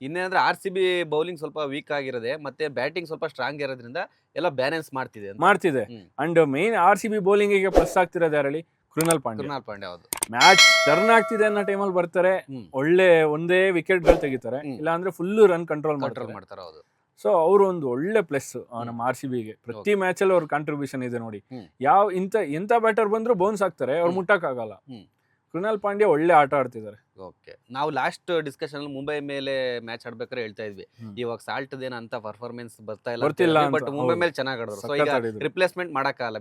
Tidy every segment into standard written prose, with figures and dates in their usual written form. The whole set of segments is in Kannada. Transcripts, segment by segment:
ಇನ್ನೇನಂದ್ರೆ RCB ಬೌಲಿಂಗ್ ಸ್ವಲ್ಪ ವೀಕ್ ಆಗಿರೋದೆ, ಮತ್ತೆ ಬ್ಯಾಟಿಂಗ್ ಸ್ವಲ್ಪ ಸ್ಟ್ರಾಂಗ್ ಇರೋದ್ರಿಂದ ಎಲ್ಲ ಬ್ಯಾಲೆನ್ಸ್ ಮಾಡ್ತಿದೆ ಅಂತ. ಮಾಡ್ತಿದೆ. ಅಂಡ್ ಮೇನ್ RCB ಬೌಲಿಂಗಿಗೆ ಪ್ಲಸ್ ಆಗ್ತಿರೋದು ಯಾರಲ್ಲಿ? ಕೃಣಾಲ್ ಪಾಂಡ್ಯ. ಹೌದು. ಮ್ಯಾಚ್ ಟರ್ನ್ ಆಗ್ತಿದೆ ಅನ್ನೋ ಟೈಮಲ್ಲಿ ಬರ್ತಾರೆ, ಒಳ್ಳೆ ಒಂದೇ ವಿಕೆಟ್ ಗಳು ತೆಗಿತಾರೆ, ಇಲ್ಲ ಅಂದ್ರೆ ಫುಲ್ ರನ್ ಕಂಟ್ರೋಲ್ ಮಾಡ್ತಾರೆ. ಹೌದು. ಸೊ ಅವರು ಒಂದು ಒಳ್ಳೆ ಪ್ಲಸ್ ನಮ್ಮ RCBಗೆ. ಪ್ರತಿ ಮ್ಯಾಚ್ ಅಲ್ಲಿ ಅವ್ರ ಕಾಂಟ್ರಿಬ್ಯೂಷನ್ ಇದೆ ನೋಡಿ. ಎಂತ ಬ್ಯಾಟರ್ ಬಂದ್ರು ಬೌನ್ಸ್ ಆಗ್ತಾರೆ, ಅವ್ರು ಮುಟ್ಟಕ್ಕಾಗಲ್ಲ. ಕೃಣಾಲ್ ಪಾಂಡ್ಯ ಒಳ್ಳೆ ಆಟ ಆಡ್ತಿದ್ದಾರೆ. ಓಕೆ, ನಾವು ಲಾಸ್ಟ್ ಡಿಸ್ಕಷನ್ ಮುಂಬೈ ಮೇಲೆ ಮ್ಯಾಚ್ ಆಡ್ಬೇಕಾದ್ರೆ ಹೇಳ್ತಾ ಇದ್ವಿ, ಇವಾಗ ಸಾಲ್ಟ್ ದೇನ ಅಂತ ಪರ್ಫಾರ್ಮೆನ್ಸ್ ಬರ್ತಿಲ್ಲ, ಬಟ್ ಮುಂಬೈ ಮೇಲೆ ಚೆನ್ನಾಗಿ ಆಡಿದ್ರು. ಸೊ ಈಗ ರಿಪ್ಲೇಸ್ಮೆಂಟ್ ಮಾಡಕ್ಕಾಗಲ್ಲ.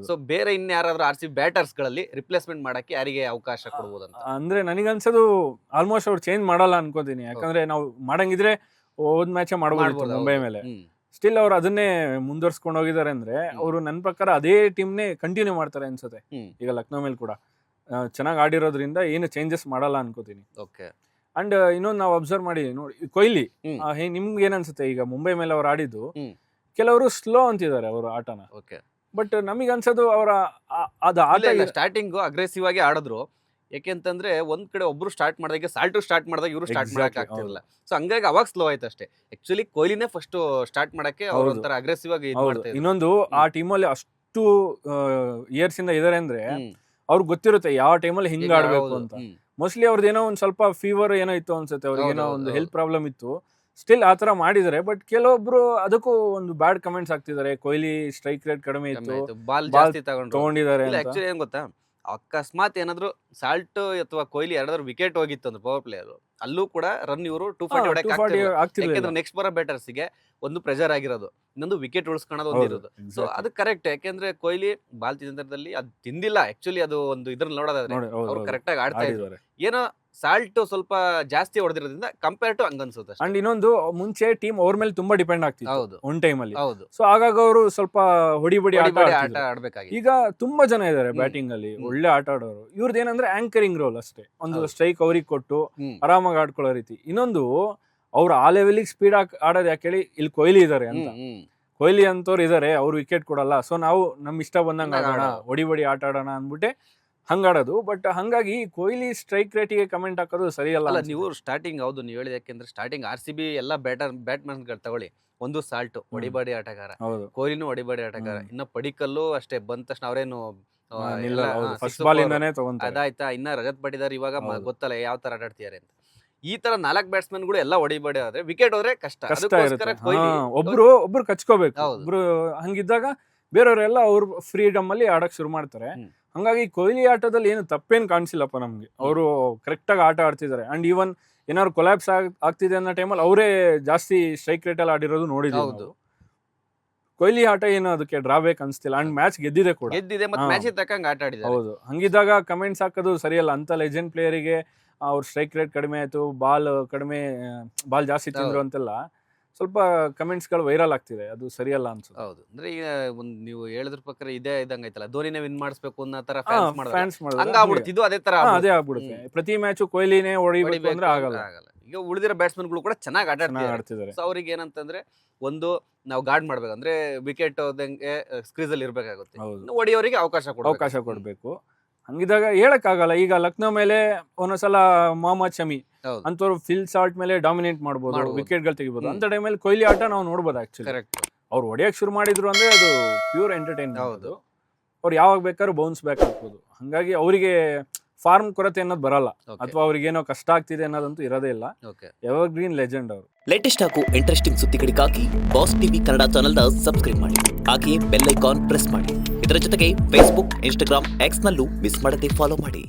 ಸೊ ಬೇರೆ ಇನ್ಯಾರಾದ್ರೂ RCB ಬ್ಯಾಟರ್ಸ್ ಗಳಲ್ಲಿ ರಿಪ್ಲೇಸ್ಮೆಂಟ್ ಮಾಡಕ್ಕೆ ಯಾರಿಗೆ ಅವಕಾಶ ಕೊಡ್ಬೋದು ಅಂತ? ಅಂದ್ರೆ ನನಗನ್ಸೋದು ಆಲ್ಮೋಸ್ಟ್ ಅವ್ರು ಚೇಂಜ್ ಮಾಡಲ್ಲ ಅನ್ಕೋತೀನಿ. ಯಾಕಂದ್ರೆ ನಾವು ಮಾಡಂಗಿದ್ರೆ ಹೋದ್ ಮ್ಯಾಚ್ ಮಾಡ್ಬೋದು ಮುಂಬೈ ಮೇಲೆ. ಸ್ಟಿಲ್ ಅವ್ರು ಅದನ್ನೇ ಮುಂದುವರ್ಸ್ಕೊಂಡು ಹೋಗಿದ್ದಾರೆ ಅಂದ್ರೆ ಅವರು ನನ್ನ ಪ್ರಕಾರ ಅದೇ ಟೀಮ್ನೇ ಕಂಟಿನ್ಯೂ ಮಾಡ್ತಾರೆ ಅನ್ಸುತ್ತೆ. ಈಗ ಲಕ್ನೋ ಮೇಲೆ ಕೂಡ ಚೆನ್ನಾಗಿ ಆಡಿರೋದ್ರಿಂದ ಏನು ಚೇಂಜಸ್ ಮಾಡಲ್ಲ ಅನ್ಕೋತೀನಿ. ಓಕೆ. ಅಂಡ್ ಇನ್ನೊಂದು ನಾವು ಅಬ್ಸರ್ವ್ ಮಾಡಿ ನೋಡಿ, ಕೊಹ್ಲಿ ನಿಮ್ಗೆ ಏನ್ ಅನ್ಸುತ್ತೆ? ಈಗ ಮುಂಬೈ ಮೇಲೆ ಅವ್ರು ಆಡಿದ್ದು, ಕೆಲವರು ಸ್ಲೋ ಅಂತಿದ್ದಾರೆ ಅವ್ರ ಆಟನ. ಓಕೆ. ಬಟ್ ನಮಗೆ ಅನ್ಸೋದು ಅವರ ಅದು ಆಟ ಸ್ಟಾರ್ಟಿಂಗ್ ಅಗ್ರೆಸಿವ್ ಆಗಿ ಆಡಿದ್ರು. ಯಾಕೆಂತಂದ್ರೆ ಒಂದ್ ಕಡೆ ಒಬ್ರು ಸ್ಟಾರ್ಟ್ ಮಾಡಿದಾಗ ಸ್ಟಾರ್ಟ್ ಮಾಡಿದಾಗ ಇವರು ಸ್ಟಾರ್ಟ್ ಮಾಡಕ್ ಆಗ್ತಿರಲಿಲ್ಲ. ಸೊ ಹಂಗಾಗಿ ಅವಾಗ ಸ್ಲೋ ಆಯ್ತು ಅಷ್ಟೇ. ಆಕ್ಚುಲಿ ಕೊಹ್ಲಿನೇ ಫಸ್ಟ್ ಸ್ಟಾರ್ಟ್ ಮಾಡಕ್ಕೆ ಅವ್ರು ಒಂಥರ ಅಗ್ರೆಸಿವ್ ಆಗಿ ಇನ್ನೊಂದು ಆ ಟೀಮಲ್ಲಿ ಅಷ್ಟು ಇಯರ್ಸ್ ಇಂದ ಇದಾರೆ ಅಂದ್ರೆ ಅವ್ರಿಗೆ ಗೊತ್ತಿರುತ್ತೆ ಯಾವ ಟೈಮಲ್ಲಿ ಹಿಂಗ್ ಆಡ್ಬೇಕು ಅಂತ. ಮೋಸ್ಟ್ಲಿ ಅವ್ರದ್ದು ಏನೋ ಒಂದ್ ಸ್ವಲ್ಪ ಫೀವರ್ ಏನೋ ಇತ್ತು ಅನ್ಸುತ್ತೆ, ಅವ್ರಿಗೆ ಏನೋ ಒಂದು ಹೆಲ್ತ್ ಪ್ರಾಬ್ಲಮ್ ಇತ್ತು. ಸ್ಟಿಲ್ ಆತರ ಮಾಡಿದಾರೆ. ಬಟ್ ಕೆಲವೊಬ್ರು ಅದಕ್ಕೂ ಒಂದು ಬ್ಯಾಡ್ ಕಮೆಂಟ್ಸ್ ಆಗ್ತಿದ್ದಾರೆ, ಕೊಹ್ಲಿ ಸ್ಟ್ರೈಕ್ ರೇಟ್ ಕಡಿಮೆ ಇತ್ತು, ಬಾಲ್ ಜಾಸ್ತಿ ತಗೊಂಡಿದ್ದಾರೆ. ಆಕ್ಚುಲಿ ಏನ್ ಗೊತ್ತಾ, ಅಕಸ್ಮಾತ್ ಏನಾದ್ರು ಸಾಲ್ಟ್ ಅಥವಾ ಕೊಹ್ಲಿ ಯಾರಾದ್ರೂ ವಿಕೆಟ್ ಹೋಗಿತ್ತು ಅಂದ್ರೆ ಪವರ್ ಪ್ಲೇಯರ್, ಅಲ್ಲೂ ಕೂಡ ರನ್ ಇವರು 240 ಯಾಕಂದ್ರೆ ನೆಕ್ಸ್ಟ್ ಬರೋ ಬ್ಯಾಟರ್ಸ್ ಗೆ ಒಂದು ಪ್ರೆಷರ್ ಆಗಿರೋದು, ಇನ್ನೊಂದು ವಿಕೆಟ್ ಉಳಿಸ್ಕೊಳ್ಳೋದು ಒಂದಿರೋದು. ಸೊ ಅದು ಕರೆಕ್ಟ್. ಯಾಕೆಂದ್ರೆ ಕೊಹ್ಲಿ ಬಾಲ್ ತಿಂದ್ರದಲ್ಲಿ ಅದು ತಿಂದಿಲ್ಲ. ಆಕ್ಚುಲಿ ಅದು ಒಂದು ಇದ್ರಲ್ಲಿ ನೋಡೋದಾದ್ರೆ ಅವ್ರು ಕರೆಕ್ಟ್ ಆಗಿ ಆಡ್ತಾ ಇದ್ದಾರೆ. ಏನೋ ಸಾಲ್ಟ್ ಸ್ವಲ್ಪ ಜಾಸ್ತಿ ಹೊಡೆದಿರೋದ್ರಿಂದ ಕಂಪೇರ್ ಟು ಹಂಗನ್ಸುತ್ತೆ. ಅಂಡ್ ಇನ್ನೊಂದು, ಮುಂಚೆ ಟೀಮ್ ಅವ್ರ ಮೇಲೆ ತುಂಬಾ ಡಿಪೆಂಡ್ ಆಗ್ತಿತ್ತು ಒಂದ್ ಟೈಮ್ ಅಲ್ಲಿ. ಹೌದು. ಸೊ ಹಾಗಾಗಿ ಅವರು ಸ್ವಲ್ಪ ಹೊಡಿ ಆಟ ಆಡ್ಬೇಕಾಗಿ. ಈಗ ತುಂಬಾ ಜನ ಇದಾರೆ ಬ್ಯಾಟಿಂಗ್ ಅಲ್ಲಿ ಒಳ್ಳೆ ಆಟ ಆಡೋರು. ಇವ್ರದ್ದು ಏನಂದ್ರೆ ಆಂಕರಿಂಗ್ ರೋಲ್ ಅಷ್ಟೇ, ಒಂದು ಸ್ಟ್ರೈಕ್ ಅವ್ರಿಗೆ ಕೊಟ್ಟು ಆರಾಮಾಗಿ ಆಡ್ಕೊಳ್ಳೋ ರೀತಿ. ಇನ್ನೊಂದು, ಅವ್ರು ಆ ಲೆವೆಲಿಗೆ ಸ್ಪೀಡ್ ಆಡೋದು ಯಾಕೆ ಹೇಳಿ, ಇಲ್ಲಿ ಕೊಹ್ಲಿ ಇದಾರೆ ಅಂತ. ಕೊಹ್ಲಿ ಅಂತವ್ರು ಇದಾರೆ, ಅವ್ರು ವಿಕೆಟ್ ಕೊಡಲ್ಲ. ಸೊ ನಾವು ನಮ್ ಇಷ್ಟ ಬಂದಂಗ ಆಡೋಣ, ಹೊಡಿ ಆಟ ಆಡೋಣ ಅಂದ್ಬಿಟ್ಟೆ ಹಂಗಾಡೋದು. ಬಟ್ ಹಂಗಾಗಿ ಕೊಹ್ಲಿ ಸ್ಟ್ರೈಕ್ ರೇಟಿಗೆ ಕಮೆಂಟ್ ಹಾಕೋದು ಸರಿಯಲ್ಲ. ನೀವು ಸ್ಟಾರ್ಟಿಂಗ್ ಹೌದು ನೀವು ಹೇಳಿದ, ಯಾಕೆಂದ್ರೆ ಸ್ಟಾರ್ಟಿಂಗ್ RCB ಎಲ್ಲ ಬ್ಯಾಟ್ಮನ್ ತಗೊಳ್ಳಿ, ಒಂದು ಸಾಲ್ಟ್ ಹೊಡಿಬಾಡಿ ಆಟಗಾರ, ಕೊಹ್ಲಿನೂ ಹೊಡಿಬಾಡಿ ಆಟಗಾರ, ಇನ್ನ ಪಡಿಕಲ್ಲು ಅಷ್ಟೇ, ಬಂದ ತಕ್ಷಣ ಅವರೇನು ಫಸ್ಟ್ ಬಾಲ್ ಇಂದಾನೆ ತಗೊಂತಾರೆ. ಅದಾಯ್ತಾ, ಇನ್ನ ರಜತ್ ಪಾಟಿದಾರ್ ಇವಾಗ ಗೊತ್ತಲ್ಲ ಯಾವ ತರ ಆಟಾಡ್ತಿದ್ದಾರೆ ಅಂತ. ಈ ತರ 4 ಬ್ಯಾಟ್ಸ್ಮನ್ ಗಳು ಎಲ್ಲ ಹೊಡಿಬಾಡಿ ಆದ್ರೆ ವಿಕೆಟ್ ಹೋದ್ರೆ ಕಷ್ಟ. ಒಬ್ರು ಕಚ್ಕೋಬೇಕು. ಒಬ್ರು ಹಂಗಿದ್ದಾಗ ಬೇರೆಯವರೆಲ್ಲ ಅವ್ರ ಫ್ರೀಡಮ್ ಅಲ್ಲಿ ಆಡಕ್ ಶುರು ಮಾಡ್ತಾರೆ. ಹಂಗಾಗಿ ಕೊಹ್ಲಿ ಆಟದಲ್ಲಿ ಏನು ತಪ್ಪೇನು ಕಾಣಿಸಿಲ್ಲಪ್ಪ ನಮ್ಗೆ. ಅವರು ಕರೆಕ್ಟ್ ಆಗಿ ಆಟ ಆಡ್ತಿದ್ದಾರೆ. ಅಂಡ್ ಈವನ್ ಏನಾದ್ರು ಕೊಲ್ಯಾಪ್ಸ್ ಆಗ್ತಿದೆ ಅನ್ನೋ ಟೈಮಲ್ಲಿ ಅವರೇ ಜಾಸ್ತಿ ಸ್ಟ್ರೈಕ್ ರೇಟ್ ಅಲ್ಲಿ ಆಡಿರೋದು ನೋಡಿದ್ವಿ. ಕೊಹ್ಲಿ ಆಟ ಏನು ಅದಕ್ಕೆ ಡ್ರಾಬ್ಯಾಕ್ ಅನ್ಸ್ತಿಲ್ಲ. ಅಂಡ್ ಮ್ಯಾಚ್ ಗೆದ್ದಿದೆ ಕೂಡ. ಹೌದು. ಹಂಗಿದ್ದಾಗ ಕಮೆಂಟ್ಸ್ ಹಾಕೋದು ಸರಿಯಲ್ಲ. ಅಂತ ಲೆಜೆಂಡ್ ಪ್ಲೇಯರಿಗೆ ಅವ್ರ ಸ್ಟ್ರೈಕ್ ರೇಟ್ ಕಡಿಮೆ ಆಯ್ತು, ಬಾಲ್ ಜಾಸ್ತಿ ತಿಂದ್ರು ಅಂತೆಲ್ಲ ಸ್ವಲ್ಪ ಕಮೆಂಟ್ಸ್ ಗಳು ವೈರಲ್ ಆಗ್ತಿದೆ. ಅದು ಸರಿಯಲ್ಲ ಅನ್ಸುತ್ತೆ. ಹೌದು. ಅಂದ್ರೆ ಈಗ ನೀವು ಹೇಳಿದ್ರ ಪ್ರಕಾರ ಇದೇ ಇದಂಗೈತಲ್ಲ, ಧೋನಿನೇ ವಿನ್ ಮಾಡಿಸ್ಬೇಕು ಅನ್ನೋ ತರ ಫ್ಯಾನ್ಸ್ ಇದು ಅದೇ ತರ ಅದೇ ಆಗ್ಬಿಡುತ್ತೆ. ಪ್ರತಿ ಮ್ಯಾಚ್ ಕೊಹ್ಲಿನೇ ಹೊಡಿಬೇಕು ಅಂದ್ರೆ ಆಗಲ್ಲ. ಈಗ ಉಳಿದಿರೋ ಬ್ಯಾಟ್ಸ್ಮನ್ ಗಳು ಕೂಡ ಚೆನ್ನಾಗಿ ಆಡ್ತಿದ್ದಾರೆ. ಸೊ ಅವ್ರಿಗೆ ಏನಂತಂದ್ರೆ, ಒಂದು ನಾವು ಗಾರ್ಡ್ ಮಾಡ್ಬೇಕಂದ್ರೆ ವಿಕೆಟ್ ಹೋದಂಗೆ ಸ್ಕ್ರೀಸ್ ಅಲ್ಲಿ ಇರ್ಬೇಕಾಗುತ್ತೆ, ಹೊಡಿಯೋರಿಗೆ ಅವಕಾಶ ಕೊಡ್ಬೇಕು. ಹಂಗಿದಾಗ ಹೇಳಕ್ ಆಗಲ್ಲ. ಈಗ ಲಕ್ನೋ ಮೇಲೆ ಒಂದೊಂದ್ಸಲ ಮೊಹಮ್ಮದ್ ಶಮಿ ಅಂತವ್ರು ಫಿಲ್ ಸಾಲ್ಟ್ ಮೇಲೆ ಡಾಮಿನೇಟ್ ಮಾಡ್ಬೋದು, ವಿಕೆಟ್ ಗಳು ತೆಗಿಬಹುದು. ಅಂತ ಟೈಮಲ್ಲಿ ಕೊಹ್ಲಿ ಆಟ ನಾವು ನೋಡ್ಬೋದು. ಆಕ್ಚುಲಿ ಅವ್ರು ಹೊಡಿಯಕ್ ಶುರು ಮಾಡಿದ್ರು ಅಂದ್ರೆ ಅದು ಪ್ಯೂರ್ ಎಂಟರ್ಟೈನ್ಮೆಂಟ್. ಅವ್ರು ಯಾವಾಗ ಬೇಕಾದ್ರೂ ಬೌನ್ಸ್ ಬ್ಯಾಕ್ ಆಗ್ಬೋದು. ಹಂಗಾಗಿ ಅವರಿಗೆ ಫಾರ್ಮ್ ಕೊರತೆ ಅನ್ನೋದು ಬರಲ್ಲ, ಅಥವಾ ಅವ್ರಿಗೆ ಏನೋ ಕಷ್ಟ ಆಗ್ತಿದೆ ಅನ್ನೋದಂತೂ ಇರೋದೇ ಇಲ್ಲ. ಎವರ್ ಗ್ರೀನ್ ಲೆಜೆಂಡ್ ಅವರು. ಲೇಟೆಸ್ಟ್ ಹಾಗೂ ಇಂಟ್ರೆಸ್ಟಿಂಗ್ ಸುದ್ದಿಗಳಿಗಾಗಿ ಬಾಸ್ ಟಿವಿ ಕನ್ನಡ ಚಾನೆಲ್ನ ಸಬ್ಸ್ಕ್ರೈಬ್ ಮಾಡಿ. ಹಾಗೆಯೇ ಬೆಲ್ ಐಕಾನ್ ಪ್ರೆಸ್ ಮಾಡಿ. ಇದರ ಜೊತೆಗೆ ಫೇಸ್ಬುಕ್, ಇನ್ಸ್ಟಾಗ್ರಾಮ್, ಎಕ್ಸ್ ನಲ್ಲೂ ಮಿಸ್ ಮಾಡದೆ ಫಾಲೋ ಮಾಡಿ.